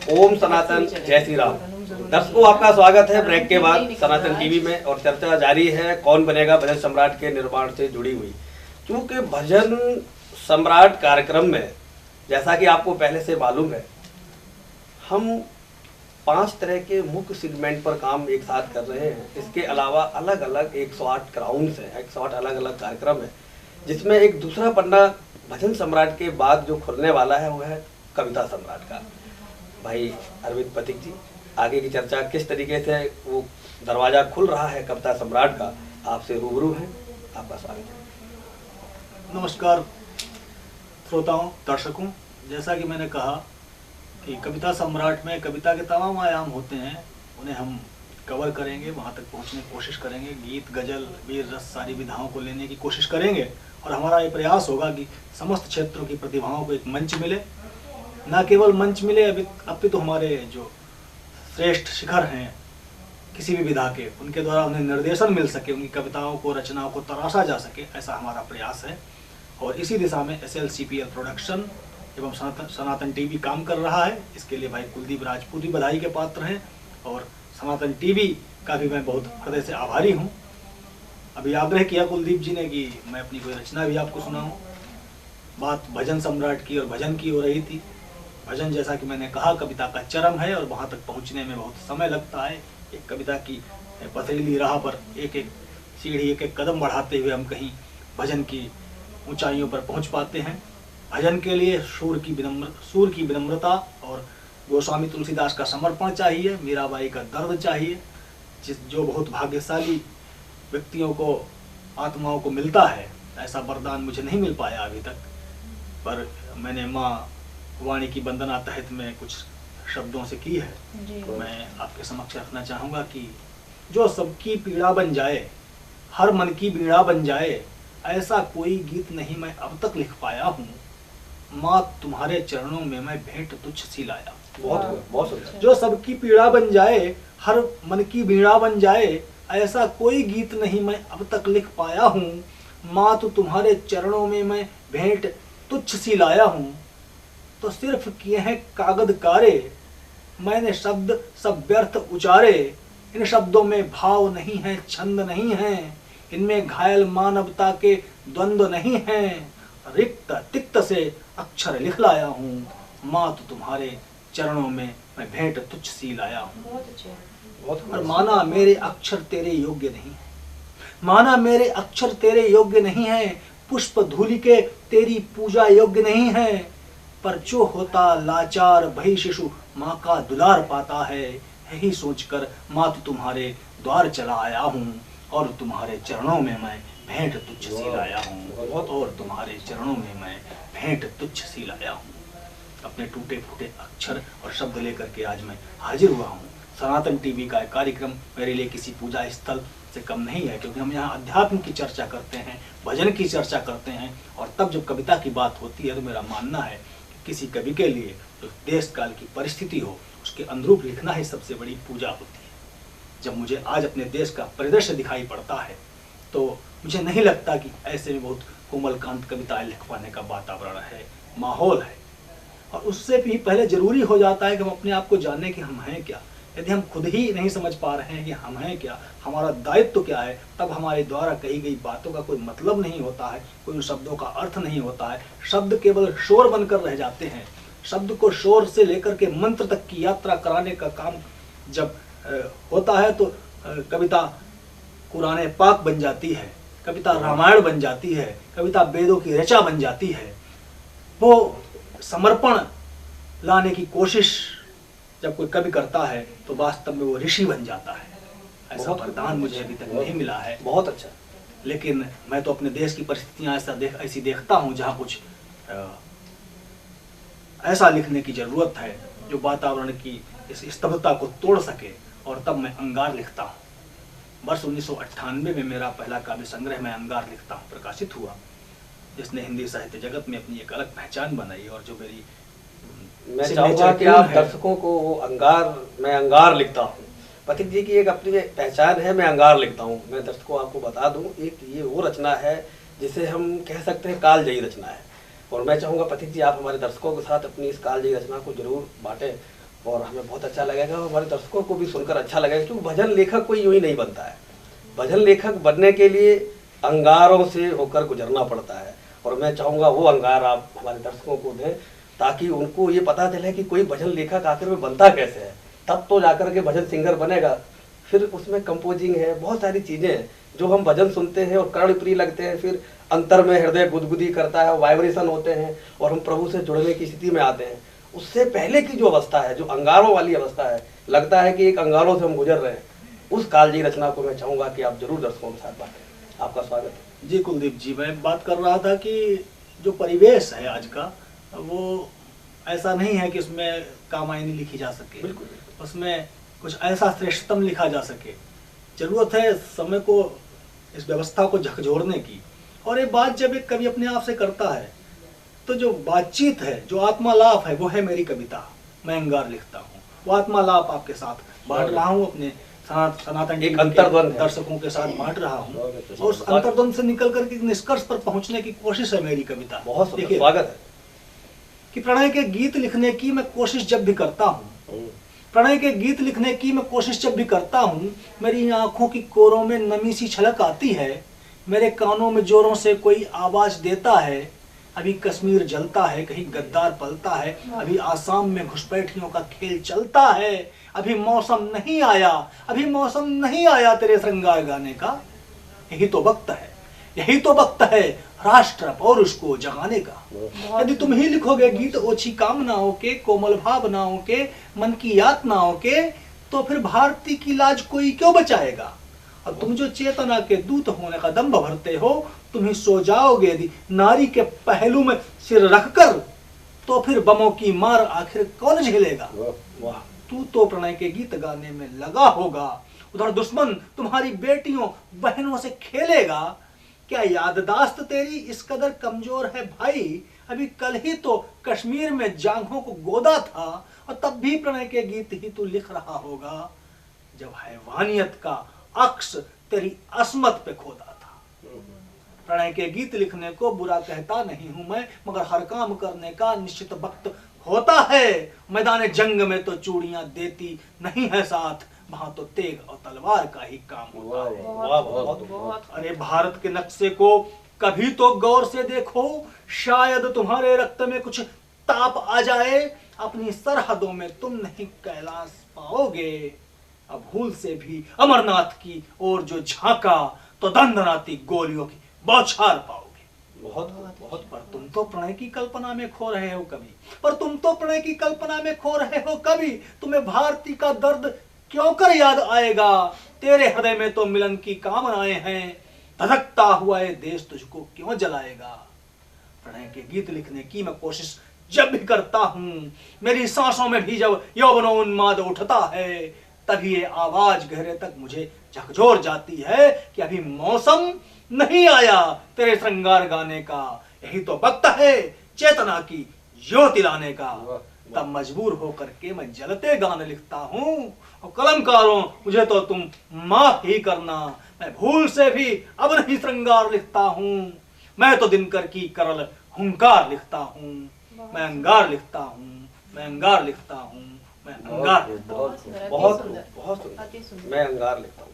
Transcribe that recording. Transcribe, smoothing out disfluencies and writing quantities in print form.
ओम सनातन, जय श्री राम। दर्शकों, आपका स्वागत है ब्रेक के बाद सनातन टीवी में। और चर्चा जारी है कौन बनेगा भजन सम्राट के निर्माण से जुड़ी हुई। क्योंकि भजन सम्राट कार्यक्रम में, जैसा कि आपको पहले से मालूम है, हम 5 तरह के मुख्य सेगमेंट पर काम एक साथ कर रहे हैं। इसके अलावा अलग अलग 108 क्राउन्स हैं, 108 अलग अलग कार्यक्रम है, जिसमें एक दूसरा पन्ना भजन सम्राट के बाद जो खुलने वाला है वो है कविता सम्राट का। भाई अरविंद पथिक जी, आगे की चर्चा किस तरीके से वो दरवाजा खुल रहा है कविता सम्राट का, आपसे रूबरू हैं। आपका स्वागत है। नमस्कार श्रोताओं, दर्शकों। जैसा कि मैंने कहा कि कविता सम्राट में कविता के तमाम आयाम होते हैं, उन्हें हम कवर करेंगे, वहाँ तक पहुँचने की कोशिश करेंगे। गीत, गजल, वीर रस, सारी विधाओं को लेने की कोशिश करेंगे। और हमारा ये प्रयास होगा कि समस्त क्षेत्रों की प्रतिभाओं को एक मंच मिले। न केवल मंच मिले, अपितु हमारे जो श्रेष्ठ शिखर हैं किसी भी विधा के, उनके द्वारा उन्हें निर्देशन मिल सके, उनकी कविताओं को, रचनाओं को तराशा जा सके, ऐसा हमारा प्रयास है। और इसी दिशा में SLCPL प्रोडक्शन एवं सनातन टीवी काम कर रहा है। इसके लिए भाई कुलदीप राजपूत भी बधाई के पात्र हैं और सनातन टीवी का भी मैं बहुत हृदय से आभारी हूँ। अभी आग्रह किया कुलदीप जी ने कि मैं अपनी कोई रचना भी आपको सुनाऊँ। बात भजन सम्राट की और भजन की हो रही थी। भजन, जैसा कि मैंने कहा, कविता का चरम है और वहाँ तक पहुँचने में बहुत समय लगता है। एक कविता की पथरीली राह पर एक एक सीढ़ी, एक एक कदम बढ़ाते हुए हम कहीं भजन की ऊंचाइयों पर पहुँच पाते हैं। भजन के लिए सुर की विनम्रता और गोस्वामी तुलसीदास का समर्पण चाहिए, मीराबाई का दर्द चाहिए, जो बहुत भाग्यशाली व्यक्तियों को, आत्माओं को मिलता है। ऐसा वरदान मुझे नहीं मिल पाया अभी तक, पर मैंने माँ वाणी की वंदना तहत में कुछ शब्दों से की है। मैं आपके समक्ष रखना चाहूँगा कि जो सबकी पीड़ा बन जाए, हर मन की पीड़ा बन जाए, ऐसा कोई गीत नहीं मैं अब तक लिख पाया हूँ। माँ तुम्हारे चरणों में मैं भेंट तुच्छ सी लाया। बहुत सुंदर। जो सबकी पीड़ा बन जाए, हर मन की बीड़ा बन जाए, ऐसा कोई गीत नहीं मैं अब तक लिख पाया हूँ। माँ तो तुम्हारे चरणों में मैं भेंट तुच्छ सी लाया हूँ। तो सिर्फ किए हैं कागज कारे, मैंने शब्द सब व्यर्थ उचारे। इन शब्दों में भाव नहीं है, छंद नहीं है, इनमें घायल मानवता के द्वंद्व नहीं है। रिक्त तिक्त से अक्षर लिख लाया हूँ। माँ तो तुम्हारे चरणों में मैं भेंट तुच्छ सी लाया हूँ। बहुत। और माना मेरे अक्षर तेरे योग्य नहीं है, माना मेरे अक्षर तेरे योग्य नहीं है, पुष्प धूलि के तेरी पूजा योग्य नहीं है। पर जो होता लाचार भई शिशु माँ का दुलार पाता है, यही सोचकर माँ तो तुम्हारे द्वार चला आया हूँ। और तुम्हारे चरणों में मैं भेंट तुच्छ सी लाया हूँ। और तुम्हारे चरणों में मैं भेंट तुच्छ सी लाया हूँ। अपने टूटे फूटे अक्षर और शब्द लेकर के आज मैं हाजिर हुआ हूँ। सनातन टीवी का कार्यक्रम मेरे लिए किसी पूजा स्थल से कम नहीं है, क्योंकि हम यहाँ अध्यात्म की चर्चा करते हैं, भजन की चर्चा करते हैं। और तब जब कविता की बात होती है तो मेरा मानना है कि किसी कवि के लिए जो देश काल की परिस्थिति हो, उसके अनुरूप लिखना ही सबसे बड़ी पूजा होती है। जब मुझे आज अपने देश का परिदृश्य दिखाई पड़ता है तो मुझे नहीं लगता कि ऐसे में बहुत कोमलकांत कविताएं लिख पाने का वातावरण है, माहौल है। और उससे भी पहले जरूरी हो जाता है कि हम अपने आप को जाने कि हम हैं क्या। यदि हम खुद ही नहीं समझ पा रहे हैं कि हम हैं क्या, हमारा दायित्व क्या है, तब हमारे द्वारा कही गई बातों का कोई मतलब नहीं होता है, कोई शब्दों का अर्थ नहीं होता है। शब्द केवल शोर बनकर रह जाते हैं। शब्द को शोर से लेकर के मंत्र तक की यात्रा कराने का काम जब होता है तो कविता कुरान पाक बन जाती है, कविता रामायण बन जाती है, कविता वेदों की ऋचा बन जाती है। वो समर्पण लाने की कोशिश जब कोई कवि करता है तो वास्तव में वो ऋषि बन जाता है। ऐसा वरदान मुझे अभी तक नहीं मिला है। बहुत अच्छा। लेकिन मैं तो अपने देश की परिस्थितियां ऐसी देखता हूँ जहाँ कुछ ऐसा लिखने की जरूरत है जो वातावरण की इस स्तब्धता को तोड़ सके, और तब मैं अंगार लिखता हूँ। वर्ष 1998 में मेरा पहला काव्य संग्रह मैं अंगार लिखता हूँ प्रकाशित हुआ, जिसने हिंदी साहित्य जगत में अपनी एक अलग पहचान बनाई। और जो मेरी, मैं चाहूँगा कि आप दर्शकों को वो अंगार, मैं अंगार लिखता हूँ, पथिक जी की एक अपनी पहचान है, मैं अंगार लिखता हूँ। मैं दर्शकों आपको बता दूँ, एक ये वो रचना है जिसे हम कह सकते हैं कालजयी रचना है। और मैं चाहूँगा पथिक जी आप हमारे दर्शकों के साथ अपनी इस कालजयी रचना को जरूर बांटें। और हमें बहुत अच्छा लगेगा, हमारे दर्शकों को भी सुनकर अच्छा लगेगा, क्योंकि भजन लेखक कोई यूं ही नहीं बनता है। भजन लेखक बनने के लिए अंगारों से होकर गुजरना पड़ता है, और मैं चाहूँगा वो अंगार आप हमारे दर्शकों को दें, ताकि उनको ये पता चले कि कोई भजन लेखक आखिर में बनता कैसे है। तब तो जाकर के भजन सिंगर बनेगा। फिर उसमें कंपोजिंग है, बहुत सारी चीज़ें हैं जो हम भजन सुनते हैं और कर्णप्रिय लगते हैं, फिर अंतर में हृदय गुदगुदी करता है, वाइब्रेशन होते हैं और हम प्रभु से जुड़ने की स्थिति में आते हैं। उससे पहले की जो अवस्था है, जो अंगारों वाली अवस्था है, लगता है कि एक अंगारों से हम गुजर रहे हैं, उस कालजयी रचना को मैं चाहूँगा कि आप जरूर दर्शकों के साथ बांटें। आपका स्वागत है। जी कुलदीप जी, मैं बात कर रहा था कि जो परिवेश है आज का, वो ऐसा नहीं है कि उसमें कामायनी लिखी जा सके, बिल्कुल उसमें कुछ ऐसा श्रेष्ठतम लिखा जा सके। जरूरत है समय को, इस व्यवस्था को झकझोरने की। और ये बात जब एक कवि अपने आप से करता है, तो जो बातचीत है, जो आत्मालाप है, वो है मेरी कविता। मैं अंगार लिखता हूँ, वो आत्मालाप आपके साथ बांट रहा हूँ, अपने सनातन एक अंतर्द्वंद दर्शकों के साथ बांट रहा हूँ, और उस अंतर्द्वंद से निकल करके निष्कर्ष पर पहुंचने की कोशिश है मेरी कविता। बहुत देखिए, स्वागत है। कि प्रणय के गीत लिखने की मैं कोशिश जब भी करता हूँ, प्रणय के गीत लिखने की मैं कोशिश जब भी करता हूँ, मेरी आंखों की कोरों में नमी सी छलक आती है, मेरे कानों में जोरों से कोई आवाज देता है। अभी कश्मीर जलता है, कहीं गद्दार पलता है, अभी आसाम में घुसपैठियों का खेल चलता है, अभी मौसम नहीं आया, अभी मौसम नहीं आया तेरे श्रृंगार गाने का। यही तो वक्त है, यही तो वक्त है राष्ट्र पौरुष को जगाने का। यदि तुम ही लिखोगे गीत ओछी कामनाओं के, कोमल भावनाओं के, मन की यातनाओं के, तो फिर भारती की लाज कोई क्यों बचाएगा। और तुम जो चेतना के दूत होने का दम्भ भरते हो, तुम ही सो जाओगे यदि नारी के पहलू में सिर रखकर, तो फिर बमों की मार आखिर कौन झेलेगा। वाह, तू तो प्रणय के गीत गाने में लगा होगा, उधर दुश्मन तुम्हारी बेटियों बहनों से खेलेगा। क्या याददाश्त तेरी इस कदर कमजोर है भाई, अभी कल ही तो कश्मीर में जांघों को गोदा था, और तब भी प्रणय के गीत ही तू लिख रहा होगा, जब हैवानियत का अक्स तेरी अस्मत पे खोदा था। प्रणय के गीत लिखने को बुरा कहता नहीं हूं मैं, मगर हर काम करने का निश्चित वक्त होता है। मैदान जंग में तो चूड़ियां देती नहीं है साथ, वहां तो तेग और तलवार का ही काम होता है। अरे भारत के नक्शे को कभी तो गौर से देखो, शायद तुम्हारे रक्त में कुछ ताप आ जाए। अपनी सरहदों में तुम नहीं कैलाश पाओगे, अब भूल से भी अमरनाथ की ओर जो झांका, तो दंदनाती गोलियों की बौछार पाओगे। बहुत बहुत। पर तुम तो प्रणय की कल्पना में खो रहे हो कभी, पर तुम तो प्रणय की कल्पना में खो रहे हो कभी। तुम्हें भारती का दर्द क्यों कर याद आएगा, तेरे हृदय में तो मिलन की कामनाएं हैं, धधकता हुआ ये देश तुझको क्यों जलाएगा। प्रणय के गीत लिखने की मैं कोशिश जब भी करता हूँ, मेरी सांसों में भी जब यौवनोन्माद उठता है, तभी ये आवाज गहरे तक मुझे झकझोर जाती है कि अभी मौसम नहीं आया तेरे श्रृंगार गाने का। यही तो वक्त है चेतना की ज्योति लाने का। तब मजबूर होकर के मैं जलते गाने लिखता हूँ, और कलमकारों मुझे तो तुम माफ ही करना, मैं भूल से भी अब नहीं श्रृंगार लिखता हूँ। मैं तो दिनकर की करल हुंकार लिखता हूँ, मैं अंगार लिखता हूँ, मैं अंगार लिखता हूँ, मैं अंगार लिखता हूँ। बहुत बहुत सुंदर। मैं अंगार लिखता हूँ।